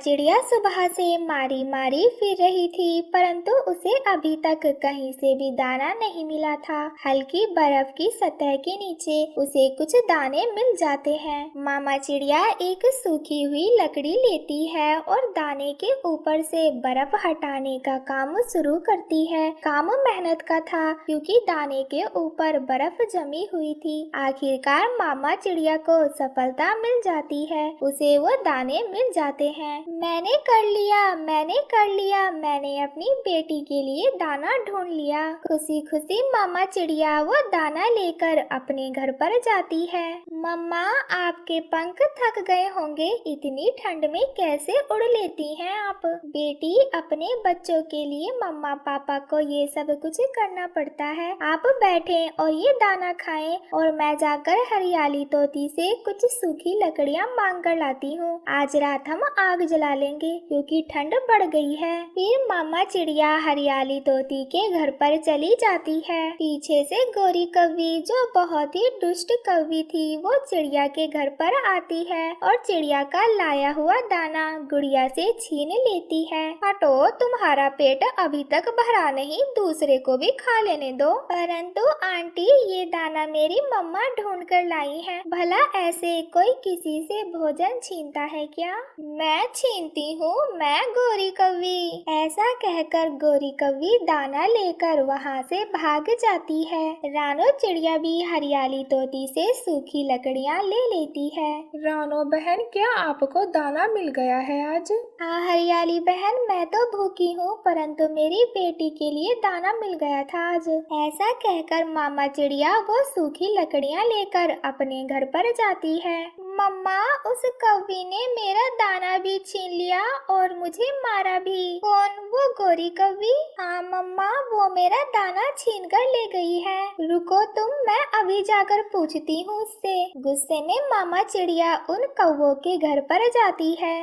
चिड़िया सुबह से मारी मारी फिर रही थी, परंतु उसे अभी तक कहीं से भी दाना नहीं मिला था। हल्की बर्फ की सतह के नीचे उसे कुछ दाने मिल जाते हैं। मामा चिड़िया एक सूखी हुई लकड़ी लेती है और दाने के ऊपर से बर्फ हटाने का काम शुरू करती है। काम मेहनत का था क्योंकि दाने के ऊपर बर्फ जमी हुई थी। आखिरकार मामा चिड़िया को सफलता मिल जाती है, उसे वो दाने मिल जाते हैं। मैंने कर लिया, मैंने कर लिया, मैंने अपनी बेटी के लिए दाना ढूंढ लिया। खुशी खुशी मामा चिड़िया वो दाना लेकर अपने घर पर जाती है। मम्मा, आपके पंख थक गए होंगे, इतनी ठंड में कैसे उड़ लेती हैं आप? बेटी, अपने बच्चों के लिए मम्मा पापा को ये सब कुछ करना पड़ता है। आप बैठें और ये दाना खाएं और मैं जाकर हरियाली तोती से कुछ सूखी लकड़ियां मांग कर लाती हूँ। आज रात हम आग जला लेंगे क्योंकि ठंड बढ़ गई है। फिर मामा चिड़िया हरियाली तोती के घर पर चली जाती है। पीछे से गोरी कौवी, जो बहुत ही दुष्ट कौवी थी, वो चिड़िया के घर पर आती है और चिड़िया का लाया हुआ दाना गुड़िया से छीन लेती है। हटो, तुम्हारा पेट अभी तक भरा नहीं, दूसरे को भी खा लेने दो। परंतु आंटी, ये दाना मेरी मम्मा ढूंढ कर लाई है। भला ऐसे कोई किसी से भोजन छीनता है क्या? मैं छीनती हूँ, मैं गोरी कौवी। ऐसा कहकर गोरी कौवी दाना लेकर वहाँ से भाग जाती है। रानो चिड़िया भी हरियाली तोती से सूखी लकड़ियाँ ले लेती है। रानो बहन, क्या आपको दाना मिल गया है आज? हाँ हरियाली बहन, मैं तो भूखी हूँ, परंतु मेरी बेटी के लिए दाना मिल गया था आज। ऐसा कहकर मामा चिड़िया वो सूखी लकड़ियाँ लेकर अपने घर पर जाती है। मम्मा, उस कौवी ने मेरा दाना भी छीन लिया और मुझे मारा भी। कौन? वो गोरी कौवी? हाँ मम्मा, वो मेरा दाना छीन कर ले गई है। रुको तुम, मैं अभी जाकर पूछती हूँ उससे। गुस्से में मामा चिड़िया उन कौवों के घर पर जाती है।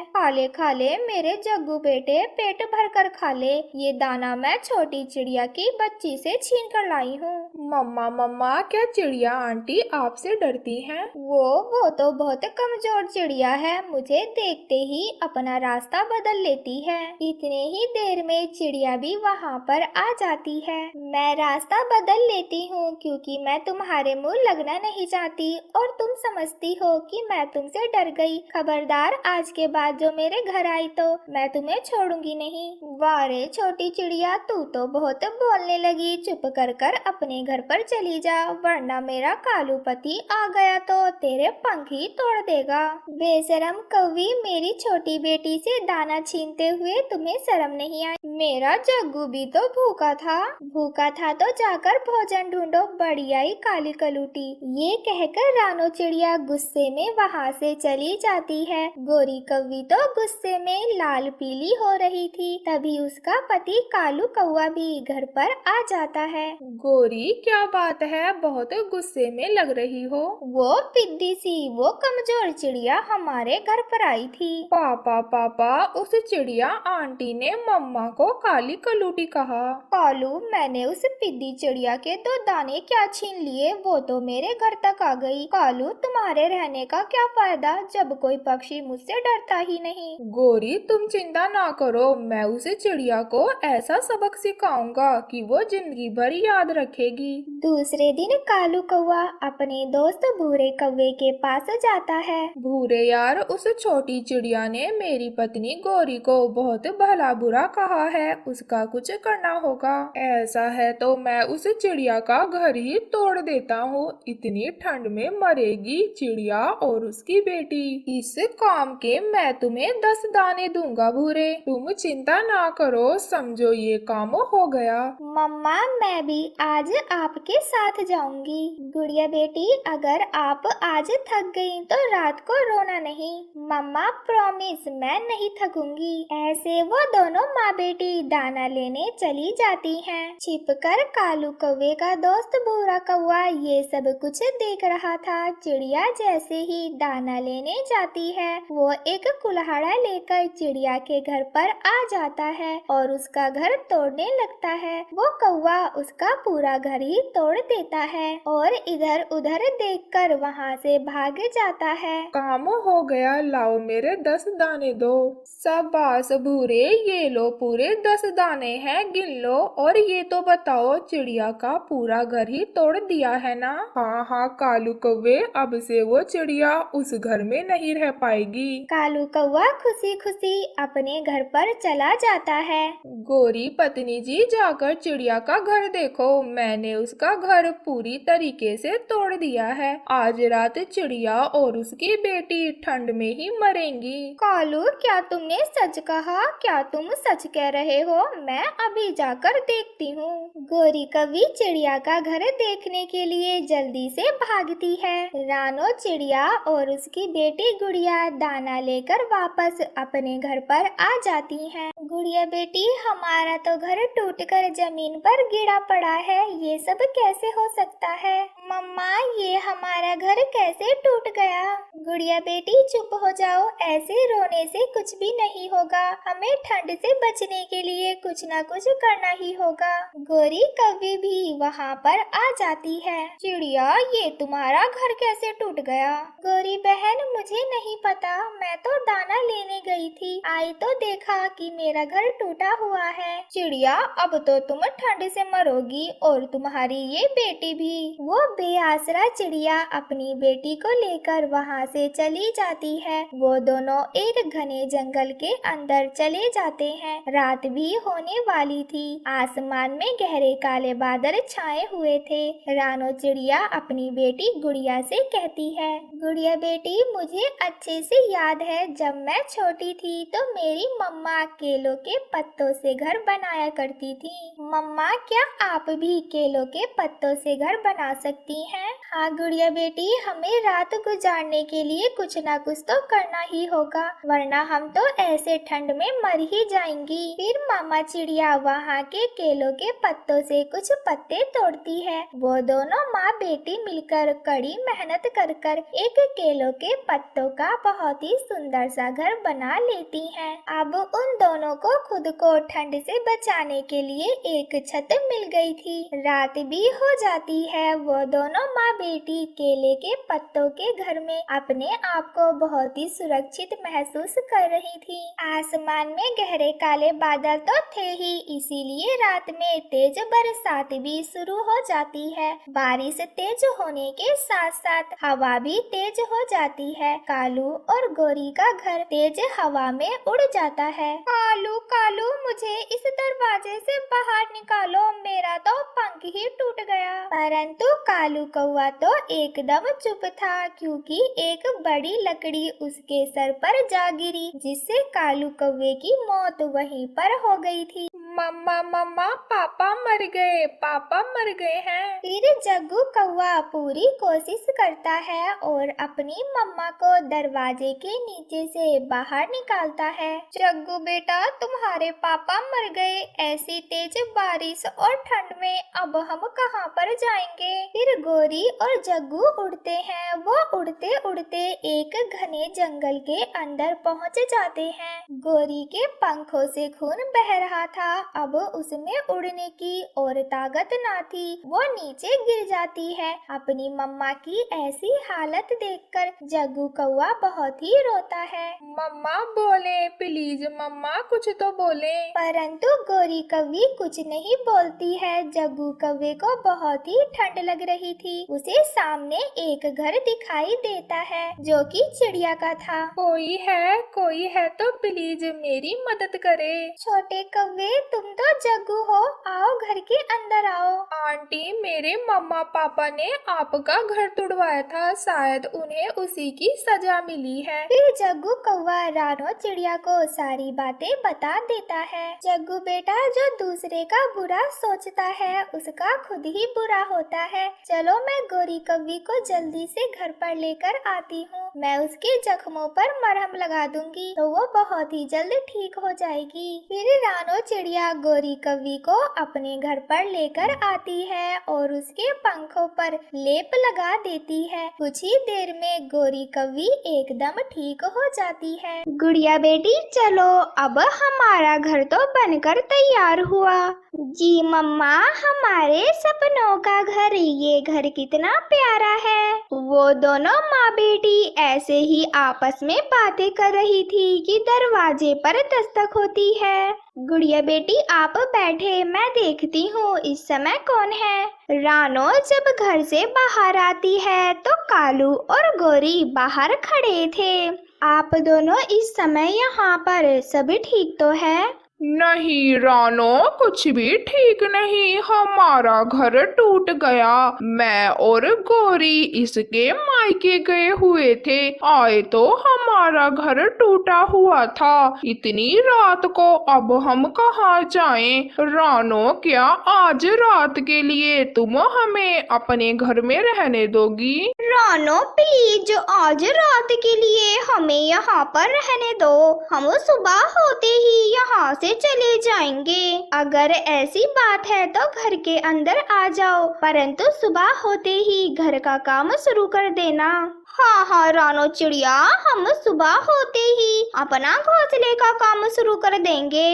खा ले मेरे जग्गू बेटे, पेट भर कर खा ले, ये दाना मैं छोटी चिड़िया की बच्ची से छीन कर लाई हूँ। मम्मा मम्मा, क्या चिड़िया आंटी आपसे डरती हैं? वो तो बहुत कमजोर चिड़िया है, मुझे देखते ही अपना रास्ता बदल लेती है। इतने ही देर में चिड़िया भी वहाँ पर आ जाती है। मैं रास्ता बदल लेती हूँ क्योंकि मैं तुम्हारे मुंह लगना नहीं चाहती और तुम समझती हो कि मैं तुमसे डर गई। खबरदार, आज के बाद जो मेरे घर आई तो मैं तुम्हें छोड़ूंगी नहीं। वाह रे छोटी चिड़िया, तू तो बहुत बोलने लगी। चुप कर कर अपने घर पर चली जा, वरना मेरा कालू पति आ गया तो तेरे पंख ही तोड़ देगा। बेशरम कौवी, मेरी छोटी बेटी से दाना छीनते हुए तुम्हें शर्म नहीं आई? मेरा जग्गू भी तो भूखा था तो जाकर भोजन ढूंढो, बड़ी आई काली कलूटी। ये कहकर रानो चिड़िया गुस्से में वहाँ से चली जाती है। गोरी कौवी तो गुस्से में लाल पीली हो रही थी। तभी उसका पति कालू कौवा भी घर पर आ जाता है। गोरी, क्या बात है, बहुत गुस्से में लग रही हो? वो पिद्दी सी, वो कमजोर चिड़िया हमारे घर पर आई थी। पापा, उस चिड़िया आंटी ने मम्मा को काली कलूटी कहा। कालू, मैंने उस पिद्दी चिड़िया के 2 दाने क्या छीन लिए, वो तो मेरे घर तक आ गई। कालू, तुम्हारे रहने का क्या फायदा जब कोई पक्षी मुझसे डरता ही नहीं। गोरी, तुम चिंता ना करो, मैं उस चिड़िया को ऐसा सबक सिखाऊंगा कि वो जिंदगी भर याद रखेगी। दूसरे दिन कालू कौवा अपने दोस्त भूरे कौवे के पास जाता है। भूरे यार, उस छोटी चिड़िया ने मेरी पत्नी गोरी को बहुत भला बुरा कहा है, उसका कुछ करना होगा। ऐसा है तो मैं उस चिड़िया का घर ही तोड़ देता हूँ, इतनी ठंड में मरेगी चिड़िया और उसकी बेटी। इस काम के मैं तुम्हें 10 दाने दूंगा भूरे, तुम चिंता ना करो, समझो ये काम हो गया। मम्मा, मैं भी आज आपके साथ जाऊंगी। गुड़िया बेटी, अगर आप आज थक गई तो रात को रोना नहीं। मम्मा प्रॉमिस, मैं नहीं थकूंगी। ऐसे वो दोनों माँ बेटी दाना लेने चली जाती हैं। छिपकर कालू कौवे का दोस्त भूरा कौवा ये सब कुछ देख रहा था। चिड़िया जैसे ही दाना लेने जाती है, वो एक कुल्हाड़ा लेकर चिड़िया के घर पर आ जाता है और उसका घर तोड़ने लगता है। वो कौवा उसका पूरा घर ही तोड़ देता है और इधर उधर देखकर वहाँ से भाग जाता है। काम हो गया, लाओ मेरे 10 दाने दो। शाबाश भूरे, ये लो पूरे 10 दाने हैं, गिन लो। और ये तो बताओ, चिड़िया का पूरा घर ही तोड़ दिया है ना? हाँ हाँ कालू कौवे, अब से वो चिड़िया उस घर में नहीं रह पाएगी। कालू कौवा खुशी खुशी अपने घर पर चला जाता है। गोरी पत्नी जी, जाकर चिड़िया का घर देखो, मैंने उसका घर पूरी तरीके से तोड़ दिया है। आज रात चिड़िया और उसकी बेटी ठंड में ही मरेंगी। कालू, क्या तुमने सच कहा? क्या तुम सच कह रहे हो? मैं अभी जाकर देखती हूँ। गोरी कौवी चिड़िया का घर देखने के लिए जल्दी से भागती है। रानो चिड़िया और उसकी बेटी गुड़िया दाना लेकर वापस अपने घर पर आ जाती हैं। गुड़िया बेटी, हमारा तो घर टूटकर जमीन पर गिरा पड़ा है, ये सब कैसे हो सकता है? मम्मा, ये हमारा घर कैसे टूट गया? गुड़िया बेटी चुप हो जाओ, ऐसे रोने से कुछ भी नहीं होगा। हमें ठंड से बचने के लिए कुछ न कुछ करना ही होगा। गोरी कौवी भी वहाँ पर आ जाती है। चिड़िया, ये तुम्हारा घर कैसे टूट गया? गोरी बहन, मुझे नहीं पता, मैं तो दाना लेने गई थी, आई तो देखा कि मेरा घर टूटा हुआ है। चिड़िया, अब तो तुम ठंड से मरोगी और तुम्हारी ये बेटी भी। वो बेआसरा चिड़िया अपनी बेटी को लेकर वहाँ से चली जाती है। वो दोनों एक घने जंगल के अंदर चले जाते हैं। रात भी होने वाली थी। आसमान में गहरे काले बादल छाए हुए थे। रानो चिड़िया अपनी बेटी गुड़िया से कहती है, गुड़िया बेटी, मुझे अच्छे से याद है, जब मैं छोटी थी तो मेरी मम्मा केलों के पत्तों से घर बनाया करती थी। मम्मा, क्या आप भी केलों के पत्तों से घर बना सकती हैं? हाँ गुड़िया बेटी, हमें रात गुजारने के लिए कुछ ना कुछ तो करना ही होगा, वरना हम तो ऐसे ठंड में मर ही जाएंगी। फिर मामा चिड़िया वहाँ के केलों के पत्तों से कुछ पत्ते तोड़ती है। वो दोनों माँ बेटी मिलकर कड़ी मेहनत कर कर एक केलों के पत्तों का बहुत ही सुंदर सा घर बना लेती हैं। अब उन दोनों को खुद को ठंड से बचाने के लिए एक छत मिल गई थी। रात भी हो जाती है। वो दोनों माँ बेटी केले के पत्तों के घर में अपने आप को बहुत ही सुरक्षित महसूस कर रही थी। आसमान में गहरे काले बादल तो थे ही, इसीलिए रात में तेज बरसात भी शुरू हो जाती है। बारिश तेज होने के साथ साथ हवा भी तेज हो जाती है। कालू और गोरी का घर तेज हवा में उड़ जाता है। कालू कालू, मुझे इस दरवाजे से बाहर निकालो, मेरा तो पंख ही टूट गया। परंतु कालू कौवा तो एकदम चुप था, क्योंकि एक बड़ी लकड़ी उसके सर पर जा गिरी, जिससे कालू कौवे की मौत वहीं पर हो गई थी। मम्मा मम्मा, पापा मर गए, पापा मर गए हैं। फिर जग्गू कौवा पूरी कोशिश करता है और अपनी मम्मा को दरवाजे के नीचे से बाहर निकालता है। जग्गू बेटा, तुम्हारे पापा मर गए, ऐसी तेज बारिश और ठंड में अब हम कहाँ पर जाएंगे? फिर गोरी और जग्गू उड़ते हैं। वो उड़ते उड़ते एक घने जंगल के अंदर पहुँच जाते हैं। गोरी के पंखों से खून बह रहा था, अब उसमें उड़ने की और ताकत ना थी। वो नीचे गिर जाती है। अपनी मम्मा की ऐसी हालत देखकर जग्गू कौवा बहुत ही रोता है। मम्मा बोले, प्लीज मम्मा कुछ तो बोले। परंतु गोरी कौवी कुछ नहीं बोलती है। जग्गू कौवे को बहुत ही ठंड लग रही थी। उसे सामने एक घर दिखाई देता है, जो कि चिड़िया का था। कोई है तो प्लीज मेरी मदद करे। छोटे कौवे, तुम तो जग्गू हो, आओ घर के अंदर आओ। आंटी, मेरे मम्मा पापा ने आपका घर तुड़वाया था, शायद उन्हें उसी की सजा मिली है। फिर जग्गू कौवा रानो चिड़िया को सारी बातें बता देता है। जग्गू बेटा, जो दूसरे का बुरा सोचता है उसका खुद ही बुरा होता है। चलो, मैं गोरी कौवी को जल्दी से घर पर लेकर आती हूँ। मैं उसके जख्मों पर मरहम लगा दूंगी तो वो बहुत ही जल्द ठीक हो जाएगी। फिर रानो चिड़िया गोरी कौवी को अपने घर पर लेकर आती है और उसके पंखों पर लेप लगा देती है। कुछ ही देर में गोरी कौवी एकदम ठीक हो जाती है। गुड़िया बेटी, चलो, अब हमारा घर तो बनकर तैयार हुआ। जी मम्मा, हमारे सपनों का घर, ये घर कितना प्यारा है। वो दोनों माँ बेटी ऐसे ही आपस में बातें कर रही थी कि दरवाजे पर दस्तक होती है। गुड़िया बेटी आप बैठे, मैं देखती हूँ इस समय कौन है। रानो जब घर से बाहर आती है तो कालू और गोरी बाहर खड़े थे। आप दोनों इस समय यहाँ पर, सभी ठीक तो है? नहीं रानो, कुछ भी ठीक नहीं। हमारा घर टूट गया। मैं और गौरी इसके मायके गए हुए थे। आए तो हमारा घर टूटा हुआ था। इतनी रात को अब हम कहाँ जाएं? रानो, क्या आज रात के लिए तुम हमें अपने घर में रहने दोगी? रानो प्लीज, आज रात के लिए हमें यहाँ पर रहने दो। हम सुबह होते ही यहाँ से चले जाएंगे। अगर ऐसी बात है तो घर के अंदर आ जाओ, परंतु सुबह होते ही घर का काम शुरू कर देना। हाँ हाँ रानो चिड़िया, हम सुबह होते ही अपना घोंसले का काम शुरू कर देंगे।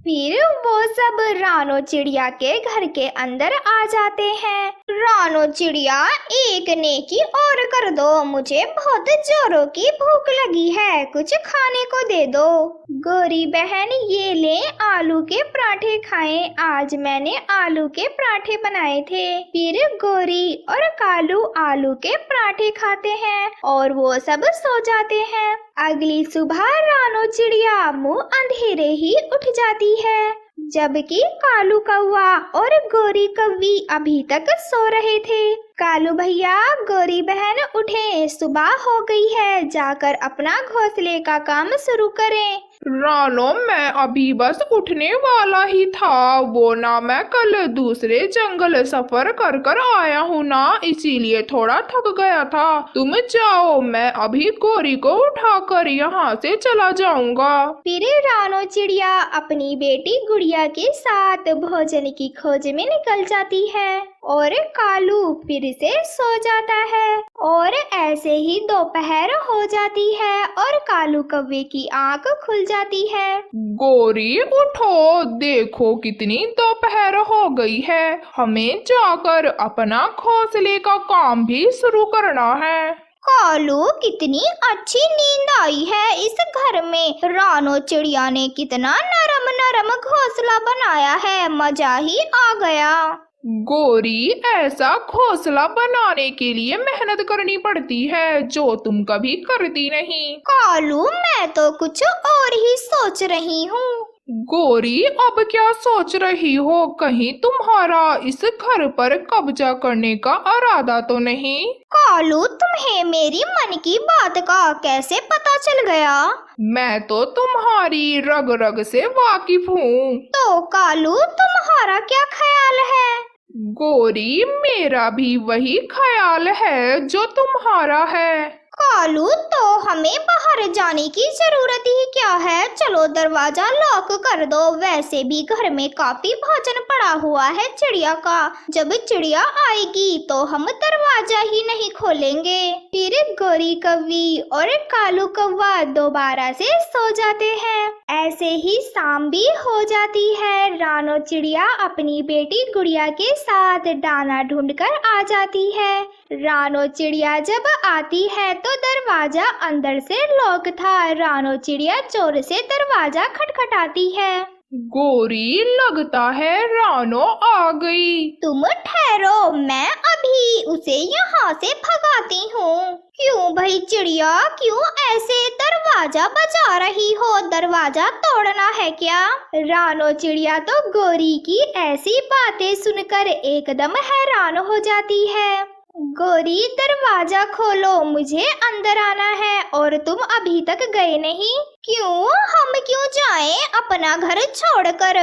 फिर वो सब रानो चिड़िया के घर के अंदर आ जाते हैं। रानो चिड़िया, एक नेकी और कर दो, मुझे बहुत जोरों की भूख लगी है, कुछ खाने को दे दो। गौरी बहन, ये ले आलू के पराठे खाएं, आज मैंने आलू के पराठे बनाए थे। फिर गौरी और कालू आलू के पराठे खाते हैं और वो सब सो जाते हैं। अगली सुबह रानो चिड़िया मुंह अंधेरे ही उठ जाती है, जबकि कालू कौवा और गोरी कौवी अभी तक सो रहे थे। कालू भैया, गोरी बहन उठे, सुबह हो गई है, जाकर अपना घोंसले का काम शुरू करें। रानो, मैं अभी बस उठने वाला ही था। वो ना मैं कल दूसरे जंगल सफर कर कर आया हूँ ना, इसीलिए थोड़ा थक गया था। तुम जाओ, मैं अभी गोरी को उठाकर यहाँ से चला जाऊंगा। फिर रानो चिड़िया अपनी बेटी गुड़िया के साथ भोजन की खोज में निकल जाती है और कालू फिर से सो जाता है। और ऐसे ही दोपहर हो जाती है और कालू कौवे की आंख खुल जाती है। गोरी उठो, देखो कितनी दोपहर हो गई है। हमें जाकर अपना घोंसले का काम भी शुरू करना है। कालू, कितनी अच्छी नींद आई है इस घर में। रानो चिड़िया ने कितना नरम नरम घोंसला बनाया है, मजा ही आ गया। गोरी, ऐसा घोंसला बनाने के लिए मेहनत करनी पड़ती है, जो तुम कभी करती नहीं। कालू, मैं तो कुछ और ही सोच रही हूँ। गोरी, अब क्या सोच रही हो? कहीं तुम्हारा इस घर पर कब्जा करने का इरादा तो नहीं? कालू, तुम्हें मेरी मन की बात का कैसे पता चल गया? मैं तो तुम्हारी रग रग से वाकिफ हूँ। तो कालू, तुम्हारा क्या ख्याल है? गोरी, मेरा भी वही ख्याल है जो तुम्हारा है। कालू, तो हमें बाहर जाने की जरूरत ही क्या है? चलो दरवाजा लॉक कर दो, वैसे भी घर में काफी भोजन पड़ा हुआ है चिड़िया का। जब चिड़िया आएगी तो हम दरवाजा ही नहीं खोलेंगे। फिर गोरी कौवी और कालू कौवा दोबारा से सो जाते हैं। ऐसे ही शाम भी हो जाती है। रानो चिड़िया अपनी बेटी गुड़िया के साथ दाना ढूंढकर आ जाती है। रानो चिड़िया जब आती है तो दरवाजा अंदर से लॉक था। रानो चिड़िया जोर से दरवाजा खटखटाती है। गोरी, लगता है रानो आ गई। तुम ठहरो, मैं अभी उसे यहाँ से भगाती हूँ। क्यों भाई चिड़िया, क्यों ऐसे दरवाजा बजा रही हो? दरवाजा तोड़ना है क्या? रानो चिड़िया तो गोरी की ऐसी बातें सुनकर एकदम हैरान हो जाती है। गोरी, दरवाजा खोलो, मुझे अंदर आना है और तुम अभी तक गए नहीं। क्यों? हम क्यों जाएं अपना घर छोड़कर?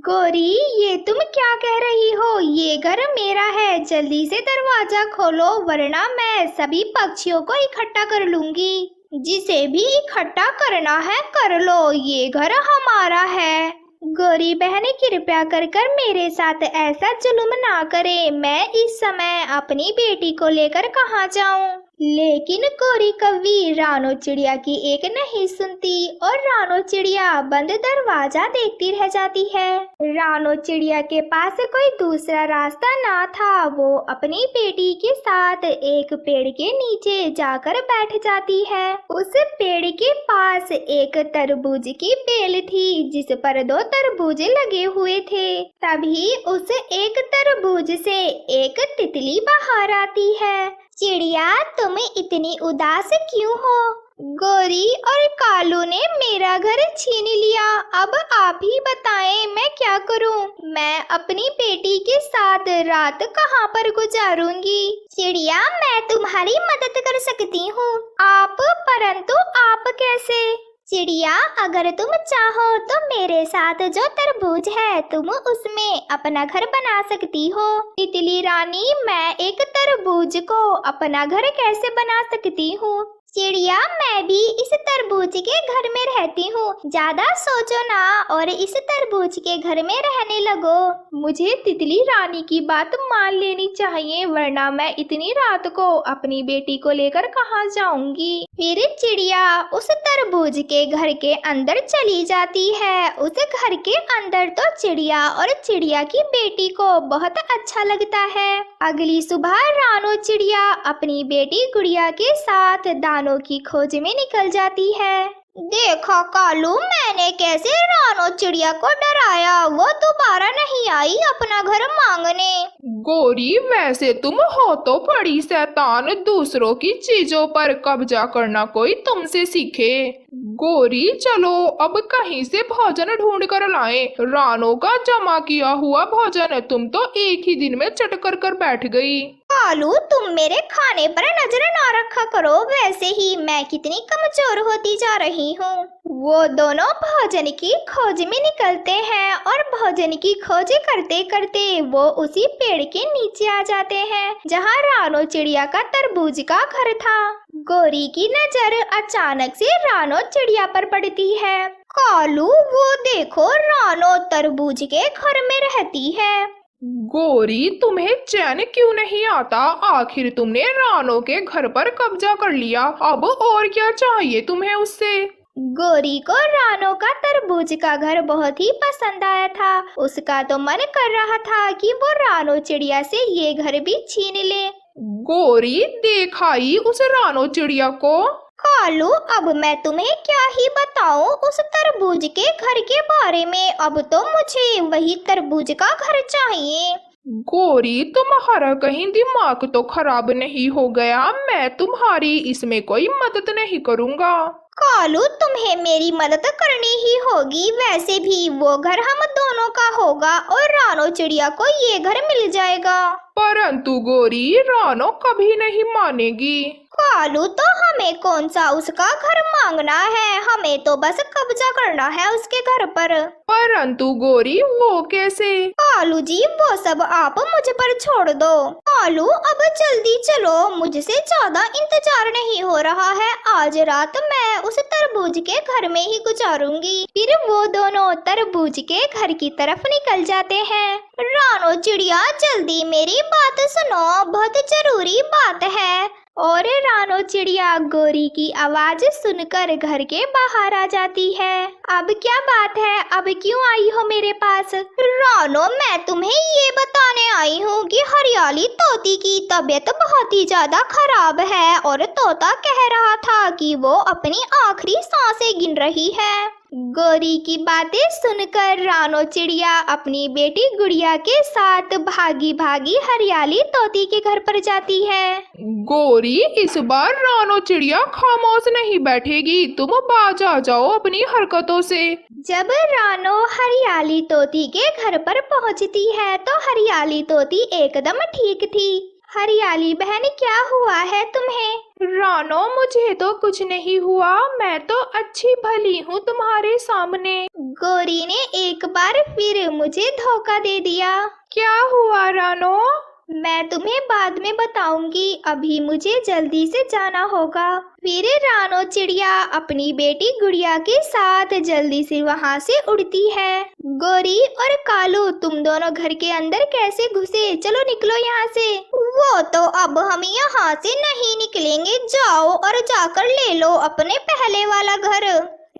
गोरी, ये तुम क्या कह रही हो? ये घर मेरा है, जल्दी से दरवाजा खोलो वरना मैं सभी पक्षियों को इकट्ठा कर लूंगी। जिसे भी इकट्ठा करना है कर लो, ये घर हमारा है। गोरी बहन, कृपया कर मेरे साथ ऐसा जुल्म ना करे। मैं इस समय अपनी बेटी को लेकर कहाँ जाऊँ? लेकिन गोरी कौवी रानो चिड़िया की एक नहीं सुनती और रानो चिड़िया बंद दरवाजा देखती रह जाती है। रानो चिड़िया के पास कोई दूसरा रास्ता ना था। वो अपनी बेटी के साथ एक पेड़ के नीचे जाकर बैठ जाती है। उस पेड़ के पास एक तरबूज की बेल थी जिस पर 2 तरबूज लगे हुए थे। तभी उस एक तरबूज से एक तितली बाहर आती है। चिड़िया, तुम इतनी उदास क्यों हो? गोरी और कालू ने मेरा घर छीन लिया। अब आप ही बताएं मैं क्या करूं? मैं अपनी बेटी के साथ रात कहां पर गुजारूंगी? चिड़िया, मैं तुम्हारी मदद कर सकती हूँ। परंतु आप कैसे? चिड़िया, अगर तुम चाहो तो मेरे साथ जो तरबूज है तुम उसमें अपना घर बना सकती हो। तितली रानी, मैं एक तरबूज को अपना घर कैसे बना सकती हूँ? चिड़िया, मैं भी इस तरबूज के घर में रहती हूँ। ज्यादा सोचो ना और इस तरबूज के घर में रहने लगो। मुझे तितली रानी की बात मान लेनी चाहिए, वरना मैं इतनी रात को अपनी बेटी को लेकर कहाँ जाऊंगी। फिर चिड़िया उस तरबूज के घर के अंदर चली जाती है। उस घर के अंदर तो चिड़िया और चिड़िया की बेटी को बहुत अच्छा लगता है। अगली सुबह रानो चिड़िया अपनी बेटी गुड़िया के साथ दानों की खोज में निकल जाती है। देखा कालू, मैंने कैसे रानो चिड़िया को डराया। वो दोबारा नहीं आई अपना घर मांगने। गोरी, वैसे तुम हो तो बड़ी शैतान, दूसरों की चीजों पर कब्जा करना कोई तुमसे सीखे। गोरी, चलो अब कहीं से भोजन ढूंढ कर लाएं। रानो का जमा किया हुआ भोजन तुम तो एक ही दिन में चट कर बैठ गई। कालू, तुम मेरे खाने पर नजर ना रखा करो। वैसे ही मैं कितनी कमजोर होती जा रही हूँ। वो दोनों भोजन की खोज में निकलते हैं और भोजन की खोज करते करते वो उसी पेड़ के नीचे आ जाते हैं जहाँ रानो चिड़िया का तरबूज का घर था। गोरी की नजर अचानक से रानो चिड़िया पर पड़ती है। कालू, वो देखो, रानो तरबूज के घर में रहती है। गोरी, तुम्हें चैन क्यों नहीं आता? आखिर तुमने रानो के घर पर कब्जा कर लिया, अब और क्या चाहिए तुम्हें उससे? गोरी को रानो का तरबूज का घर बहुत ही पसंद आया था। उसका तो मन कर रहा था कि वो रानो चिड़िया से ये घर भी छीन ले। गोरी, देखाई उस रानो चिड़िया को। कालू, अब मैं तुम्हें क्या ही बताऊं उस तरबूज के घर के बारे में। अब तो मुझे वही तरबूज का घर चाहिए। गोरी, तुम्हारा कहीं दिमाग तो खराब नहीं हो गया? मैं तुम्हारी इसमें कोई मदद नहीं करूँगा। कालू, तुम्हें मेरी मदद करनी ही होगी। वैसे भी वो घर हम दोनों का होगा और रानो चिड़िया को ये घर मिल जाएगा। परंतु गोरी, रानो कभी नहीं मानेगी। कालू, तो हमें कौन सा उसका घर मांगना है? हमें तो बस कब्जा करना है उसके घर पर। परंतु गोरी, वो कैसे? कालू जी, वो सब आप मुझ पर छोड़ दो। कालू, अब जल्दी चलो, मुझसे ज्यादा इंतजार नहीं हो रहा है। आज रात मैं उस तरबूज के घर में ही गुजारूंगी। फिर वो दोनों तरबूज के घर की तरफ निकल जाते हैं। रानो चिड़िया, जल्दी मेरी बात सुनो, बहुत जरूरी बात है। और रानो चिड़िया गोरी की आवाज सुनकर घर के बाहर आ जाती है। अब क्या बात है? अब क्यों आई हो मेरे पास? रानो, मैं तुम्हें ये बताने आई हूँ कि हरियाली तोती की तबीयत बहुत ही ज्यादा खराब है और तोता कह रहा था कि वो अपनी आखिरी सांसें गिन रही है। गोरी की बातें सुनकर रानो चिड़िया अपनी बेटी गुड़िया के साथ भागी भागी हरियाली तोती के घर पर जाती है। गोरी, इस बार रानो चिड़िया खामोश नहीं बैठेगी, तुम बाज आ जाओ अपनी हरकतों से। जब रानो हरियाली तोती के घर पर पहुंचती है तो हरियाली तोती एकदम ठीक थी। हरियाली बहन, क्या हुआ है तुम्हें? रानो, मुझे तो कुछ नहीं हुआ, मैं तो अच्छी भली हूँ तुम्हारे सामने। गोरी ने एक बार फिर मुझे धोखा दे दिया। क्या हुआ रानो? मैं तुम्हें बाद में बताऊंगी, अभी मुझे जल्दी से जाना होगा। फिर रानो चिड़िया अपनी बेटी गुड़िया के साथ जल्दी से वहाँ से उड़ती है। गोरी और कालू, तुम दोनों घर के अंदर कैसे घुसे? चलो निकलो यहाँ से। वो तो अब हम यहाँ से नहीं निकलेंगे, जाओ और जाकर ले लो अपने पहले वाला घर।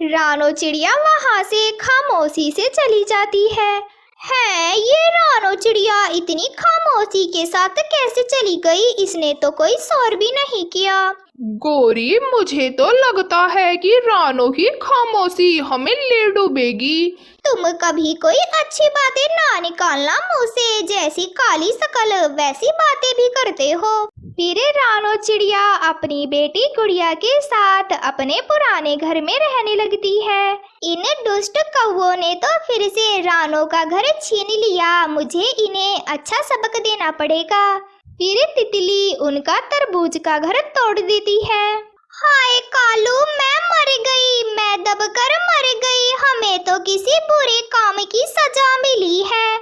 रानो चिड़िया वहाँ से खामोशी से चली जाती है। ये रानो चिड़िया इतनी खामोशी के साथ कैसे चली गई? इसने तो कोई शोर भी नहीं किया। गोरी, मुझे तो लगता है कि रानो की खामोशी हमें ले डूबेगी। तुम कभी कोई अच्छी बातें ना निकालना मुंह से, जैसी काली शकल वैसी बातें भी करते हो। फिर रानो चिड़िया अपनी बेटी गुड़िया के साथ अपने पुराने घर में रहने लगती है। इन दुष्ट कौवों ने तो फिर से रानो का घर छीन लिया, मुझे इन्हें अच्छा सबक देना पड़ेगा। फिर तितली उनका तरबूज का घर तोड़ देती है। हाय कालू, मैं मर गई, मैं दबकर मर गई, हमें तो किसी बुरे काम की सजा मिली है।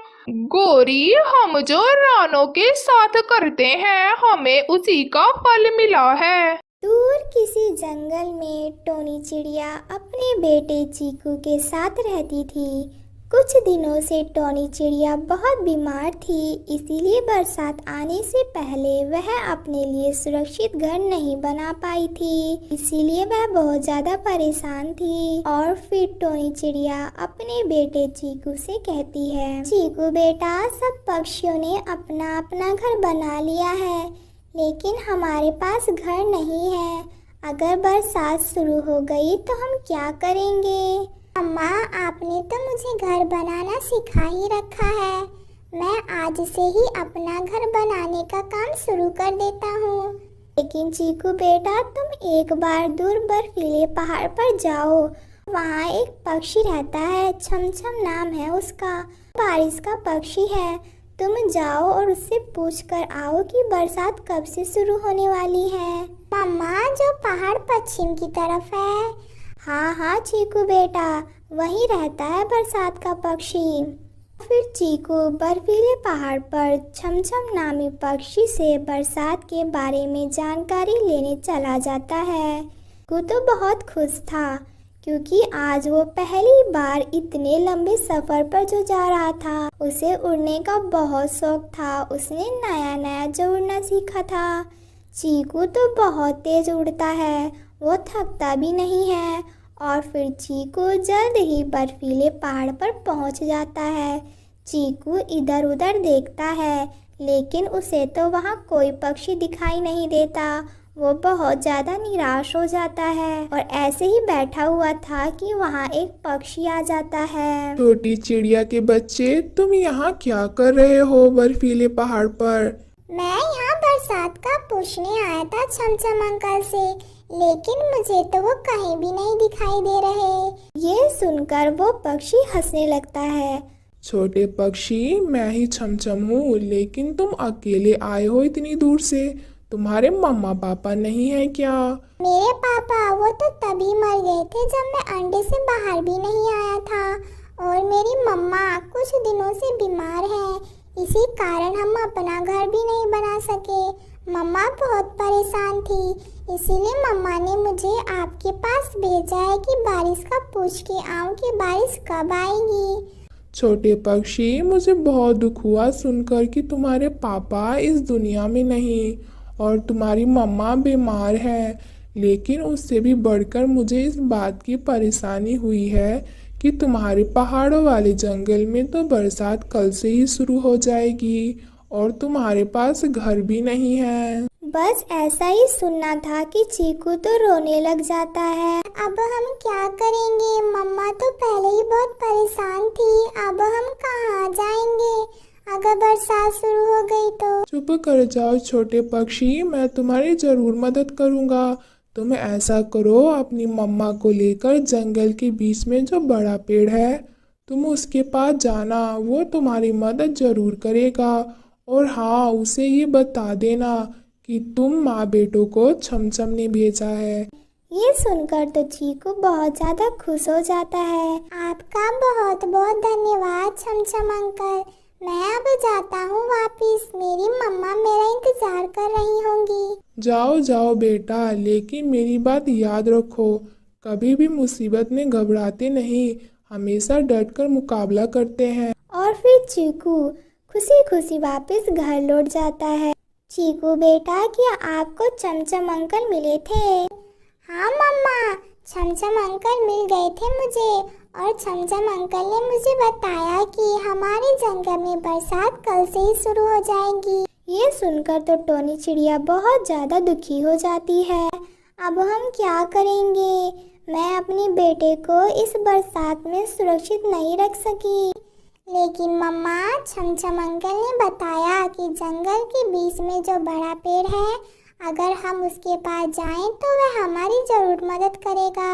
गोरी, हम जो रानो के साथ करते हैं हमें उसी का फल मिला है। दूर किसी जंगल में टोनी चिड़िया अपने बेटे चीकू के साथ रहती थी। कुछ दिनों से टोनी चिड़िया बहुत बीमार थी, इसीलिए बरसात आने से पहले वह अपने लिए सुरक्षित घर नहीं बना पाई थी, इसीलिए वह बहुत ज़्यादा परेशान थी। और फिर टोनी चिड़िया अपने बेटे चीकू से कहती है, चीकू बेटा, सब पक्षियों ने अपना अपना घर बना लिया है, लेकिन हमारे पास घर नहीं है। अगर बरसात शुरू हो गई तो हम क्या करेंगे? अम्मा, आपने तो मुझे घर बनाना सिखा ही रखा है, मैं आज से ही अपना घर बनाने का काम शुरू कर देता हूँ। लेकिन चीकू बेटा, तुम एक बार दूर बर्फीले पहाड़ पर जाओ, वहाँ एक पक्षी रहता है, छमछम नाम है उसका, बारिश का पक्षी है। तुम जाओ और उससे पूछ कर आओ कि बरसात कब से शुरू होने वाली है। मम्मा, जो पहाड़ पश्चिम की तरफ है। हाँ चीकू बेटा, वहीं रहता है बरसात का पक्षी। फिर चीकू बर्फीले पहाड़ पर छमछम नामी पक्षी से बरसात के बारे में जानकारी लेने चला जाता है। चीकू तो बहुत खुश था, क्योंकि आज वो पहली बार इतने लंबे सफर पर जो जा रहा था, उसे उड़ने का बहुत शौक था। उसने नया नया जो उड़ना सीखा था। चीकू तो बहुत तेज उड़ता है, वो थकता भी नहीं है। और फिर चीकू जल्द ही बर्फीले पहाड़ पर पहुंच जाता है। चीकू इधर उधर देखता है, लेकिन उसे तो वहाँ कोई पक्षी दिखाई नहीं देता। वो बहुत ज़्यादा निराश हो जाता है और ऐसे ही बैठा हुआ था कि वहाँ एक पक्षी आ जाता है। छोटी चिड़िया के बच्चे, तुम यहाँ क्या कर रहे हो बर्फीले पहाड़ पर? मैं यहाँ बरसात का पूछने आया था छमछम अंकल से, लेकिन मुझे तो वो कहीं भी नहीं दिखाई दे रहे। ये सुनकर वो पक्षी हंसने लगता है। छोटे पक्षी, मैं ही छमछम हूँ, लेकिन तुम अकेले आए हो इतनी दूर से, तुम्हारे मम्मा पापा नहीं है क्या? मेरे पापा वो तो तभी मर गए थे जब मैं अंडे से बाहर भी नहीं आया था, और मेरी मम्मा कुछ दिनों से बीमार है, इसी कारण हम अपना घर भी नहीं बना सके। मम्मा बहुत परेशान थी, इसीलिए मम्मा ने मुझे आपके पास भेजा है कि बारिश का पूछ के आऊं कि बारिश कब आएगी। छोटे पक्षी, मुझे बहुत दुख हुआ सुनकर कि तुम्हारे पापा इस दुनिया में नहीं और तुम्हारी मम्मा बीमार है, लेकिन उससे भी बढ़कर मुझे इस बात की परेशानी हुई है कि तुम्हारे पहाड़ों वाले जंगल में तो बरसात कल से ही शुरू हो जाएगी और तुम्हारे पास घर भी नहीं है। बस ऐसा ही सुनना था कि चीकू तो रोने लग जाता है। अब हम क्या करेंगे? मम्मा तो पहले ही बहुत परेशान थी, अब हम कहाँ जाएंगे अगर बरसात शुरू हो गई तो? चुप कर जाओ छोटे पक्षी, मैं तुम्हारी जरूर मदद करूँगा। तुम ऐसा करो, अपनी मम्मा को लेकर जंगल के बीच में जो बड़ा पेड़ है, तुम उसके पास जाना, वो तुम्हारी मदद जरूर करेगा। और हाँ, उसे ये बता देना कि तुम माँ बेटों को छमछम ने भेजा है। ये सुनकर तो चीकू बहुत ज़्यादा खुश हो जाता है। आपका बहुत बहुत धन्यवाद छमछम अंकल, मैं अब जाता हूँ वापिस, मेरी मम्मा प्यार कर रही होंगी। जाओ जाओ बेटा, लेकिन मेरी बात याद रखो, कभी भी मुसीबत में घबराते नहीं, हमेशा डट कर मुकाबला करते हैं। और फिर चीकू खुशी खुशी वापस घर लौट जाता है। चीकू बेटा, क्या आपको चमचम अंकल मिले थे? हाँ मम्मा, चमचम अंकल मिल गए थे मुझे, और चमचम अंकल ने मुझे बताया कि हमारे जंगल में बरसात कल से ही शुरू हो जाएगी। ये सुनकर तो टोनी चिड़िया बहुत ज़्यादा दुखी हो जाती है। अब हम क्या करेंगे? मैं अपने बेटे को इस बरसात में सुरक्षित नहीं रख सकी। लेकिन मम्मा, छमछम अंकल ने बताया कि जंगल के बीच में जो बड़ा पेड़ है, अगर हम उसके पास जाएं तो वह हमारी जरूर मदद करेगा।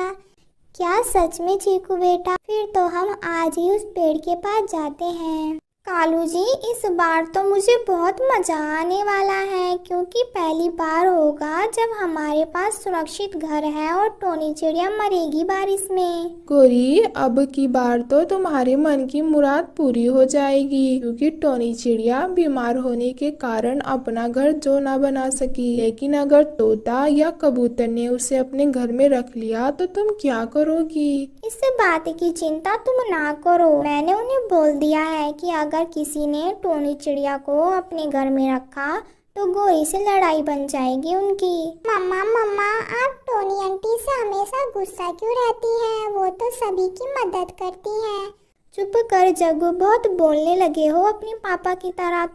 क्या सच में चीकू बेटा? फिर तो हम आज ही उस पेड़ के पास जाते हैं। कालू जी, इस बार तो मुझे बहुत मज़ा आने वाला है, क्योंकि पहली बार होगा जब हमारे पास सुरक्षित घर है और टोनी चिड़िया मरेगी बारिश में। गोरी, अब की बार तो तुम्हारे मन की मुराद पूरी हो जाएगी, क्योंकि टोनी चिड़िया बीमार होने के कारण अपना घर जो ना बना सकी। लेकिन अगर तोता या कबूतर ने उसे अपने घर में रख लिया तो तुम क्या करोगी? इस बात की चिंता तुम ना करो, मैंने उन्हें बोल दिया है कि अगर किसी ने टोनी चिड़िया को अपने घर में रखा तो गोरी से लड़ाई बन जाएगी उनकी। मम्मा मम्मा, आप टोनी आंटी से हमेशा गुस्सा क्यों रहती हैं? वो तो सभी की मदद करती हैं। चुप कर जग्गू, बहुत बोलने लगे हो अपने पापा की तरह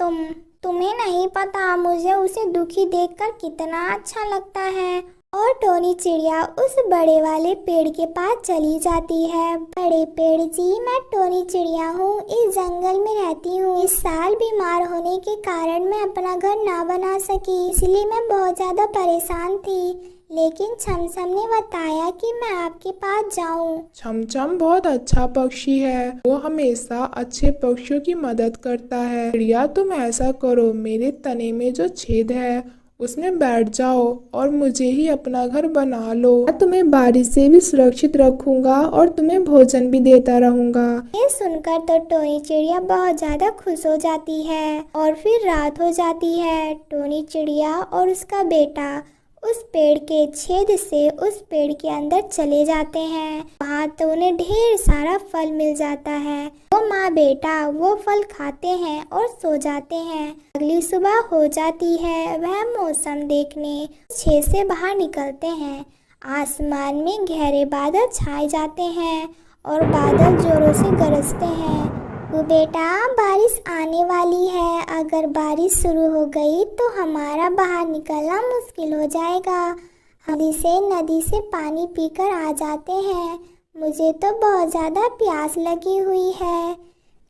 तुम्हें नहीं पता मुझे उसे दुखी देखकर कितना अच्छा लगता है। और टोनी चिड़िया उस बड़े वाले पेड़ के पास चली जाती है। बड़े पेड़ जी, मैं टोनी चिड़िया हूँ, इस जंगल में रहती हूँ। इस साल बीमार होने के कारण मैं अपना घर ना बना सकी, इसलिए मैं बहुत ज़्यादा परेशान थी। लेकिन छमछम ने बताया कि मैं आपके पास जाऊं। छमछम बहुत अच्छा पक्षी है, वो हमेशा अच्छे पक्षियों की मदद करता है। चिड़िया, तुम ऐसा करो, मेरे तने में जो छेद है उसमें बैठ जाओ और मुझे ही अपना घर बना लो। मैं तुम्हें बारिश से भी सुरक्षित रखूंगा और तुम्हें भोजन भी देता रहूंगा। ये सुनकर तो टोनी चिड़िया बहुत ज़्यादा खुश हो जाती है। और फिर रात हो जाती है। टोनी चिड़िया और उसका बेटा उस पेड़ के छेद से उस पेड़ के अंदर चले जाते हैं। वहाँ तो उन्हें ढेर सारा फल मिल जाता है। वो माँ बेटा वो फल खाते हैं और सो जाते हैं। अगली सुबह हो जाती है। वह मौसम देखने छेद से बाहर निकलते हैं। आसमान में गहरे बादल छाए जाते हैं और बादल जोरों से गरजते हैं। वो बेटा, बारिश आने वाली है। अगर बारिश शुरू हो गई तो हमारा बाहर निकलना मुश्किल हो जाएगा। हम नदी से पानी पीकर आ जाते हैं। मुझे तो बहुत ज़्यादा प्यास लगी हुई है।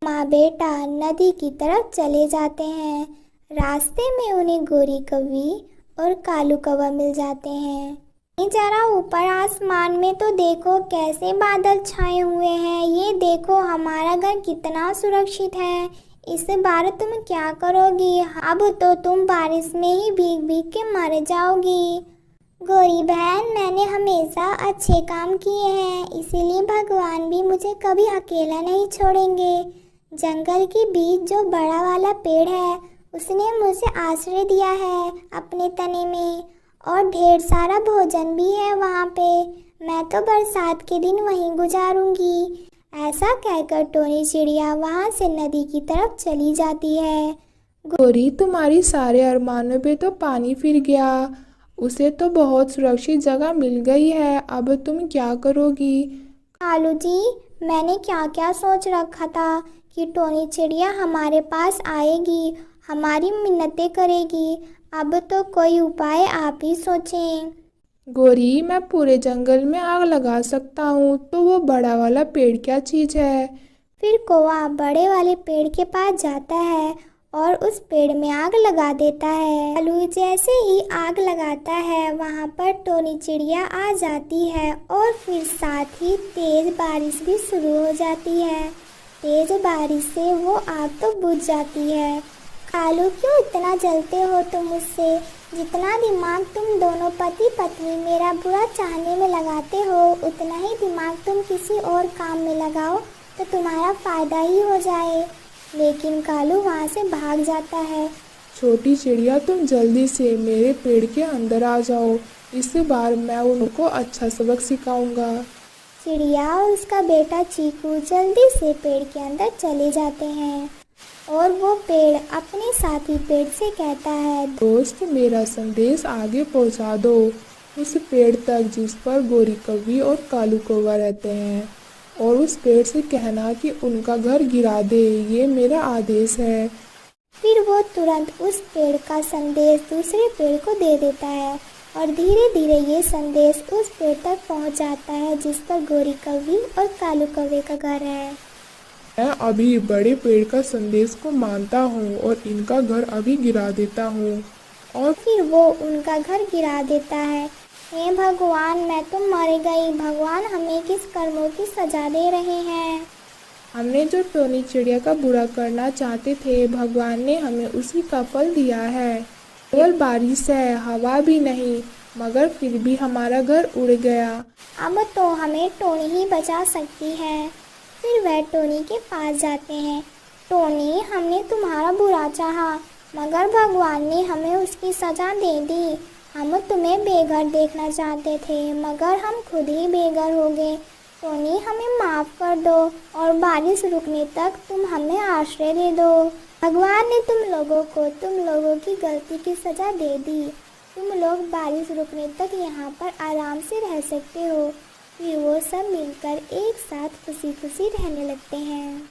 माँ बेटा नदी की तरफ चले जाते हैं। रास्ते में उन्हें गोरी कौवी और कालू कौवा मिल जाते हैं। जरा ऊपर आसमान में तो देखो कैसे बादल छाए हुए हैं। ये देखो हमारा घर कितना सुरक्षित है। इस बार तुम क्या करोगी? अब तो तुम बारिश में ही भीग भीग के मर जाओगी। गोरी बहन, मैंने हमेशा अच्छे काम किए हैं, इसीलिए भगवान भी मुझे कभी अकेला नहीं छोड़ेंगे। जंगल के बीच जो बड़ा वाला पेड़ है उसने मुझे आश्रय दिया है अपने तने में, और ढेर सारा भोजन भी है वहाँ पे। मैं तो बरसात के दिन वहीं गुजारूंगी। ऐसा कहकर टोनी चिड़िया वहाँ से नदी की तरफ चली जाती है। गोरी, तुम्हारी सारे अरमानों पे तो पानी फिर गया, उसे तो बहुत सुरक्षित जगह मिल गई है। अब तुम क्या करोगी? कालू जी, मैंने क्या क्या सोच रखा था कि टोनी चिड़िया हमारे पास आएगी, हमारी मिन्नतें करेगी। अब तो कोई उपाय आप ही सोचें। गोरी, मैं पूरे जंगल में आग लगा सकता हूँ, तो वो बड़ा वाला पेड़ क्या चीज़ है? फिर कौवा बड़े वाले पेड़ के पास जाता है और उस पेड़ में आग लगा देता है। कालू जैसे ही आग लगाता है वहाँ पर टोनी चिड़िया आ जाती है और फिर साथ ही तेज बारिश भी शुरू हो जाती है। तेज बारिश से वो आग तो बुझ जाती है। कालू, क्यों इतना जलते हो तुम मुझसे? जितना दिमाग तुम दोनों पति पत्नी मेरा बुरा चाहने में लगाते हो, उतना ही दिमाग तुम किसी और काम में लगाओ तो तुम्हारा फ़ायदा ही हो जाए। लेकिन कालू वहाँ से भाग जाता है। छोटी चिड़िया, तुम जल्दी से मेरे पेड़ के अंदर आ जाओ। इस बार मैं उनको अच्छा सबक सिखाऊंगा। चिड़िया और उसका बेटा चीकू जल्दी से पेड़ के अंदर चले जाते हैं और वो पेड़ अपने साथी पेड़ से कहता है, दोस्त, मेरा संदेश आगे पहुंचा दो उस पेड़ तक जिस पर गोरी कौवी और कालू कौवा रहते हैं, और उस पेड़ से कहना कि उनका घर गिरा दे। ये मेरा आदेश है। फिर वो तुरंत उस पेड़ का संदेश दूसरे पेड़ को दे देता है और धीरे धीरे ये संदेश उस पेड़ तक पहुंच जाता है जिस पर गोरी कौवी और कालू कौवे का घर है। मैं अभी बड़े पेड़ का संदेश को मानता हूँ और इनका घर अभी गिरा देता हूँ। और फिर वो उनका घर गिरा देता है। हे भगवान, मैं तो मर गई। भगवान हमें किस कर्मों की सजा दे रहे हैं। हमने जो टोनी चिड़िया का बुरा करना चाहते थे, भगवान ने हमें उसी का फल दिया है। केवल बारिश है, हवा भी नहीं, मगर फिर भी हमारा घर उड़ गया। अब तो हमें टोनी ही बचा सकती है। फिर वह टोनी के पास जाते हैं। टोनी, हमने तुम्हारा बुरा चाहा, मगर भगवान ने हमें उसकी सजा दे दी। हम तुम्हें बेघर देखना चाहते थे, मगर हम खुद ही बेघर हो गए। टोनी, हमें माफ़ कर दो और बारिश रुकने तक तुम हमें आश्रय दे दो। भगवान ने तुम लोगों की गलती की सज़ा दे दी। तुम लोग बारिश रुकने तक यहाँ पर आराम से रह सकते हो। फिर वो सब मिलकर एक साथ खुशी खुशी रहने लगते हैं।